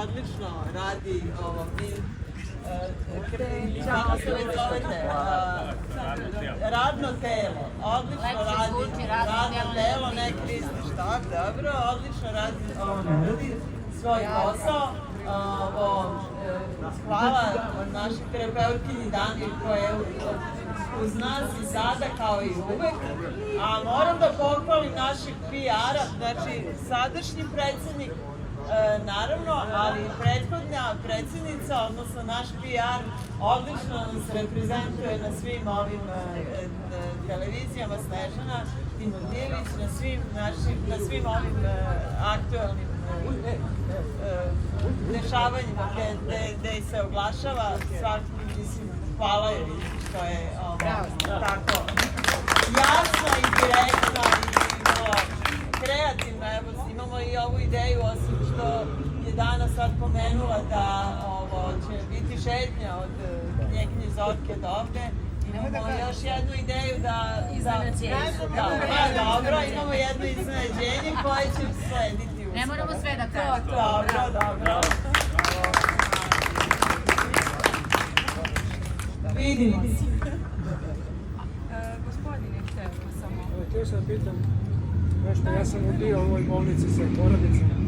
Odlično radi ovo, kako se već zovete, radno telo, odlično radi radno telo, ne Kristiš, tako, dobro, odlično radi svoj posao. Hvala našoj terapeutkinji Dani koja je uz nas i sada kao i uvek, a moram da pohvalim našeg PR-a, znači sadašnji predsednik, naravno, ali i prethodna predsjednica, odnosno naš PR, odlično nas reprezentuje na svim ovim televizijama, Snežana Timotijević, na svim ovim aktualnim dešavanjima gde se oglašava. Svakako, mislim, hvala joj što je tako jasno i direktno i kreativno. Evo, imamo i ovu ideju, osim što je Dana sad pomenula da će biti šetnja od Knjeginje Zorke do ovde. Imamo još jednu ideju dobro, imamo jedno iznenađenje koje će slediti uskoro. Ne moramo sve da kažemo. Dobro. Vidimo se. Gospodine, htio samo. Htio sam pitam nešto, ja sam bio u ovoj bolnici sa porodicom.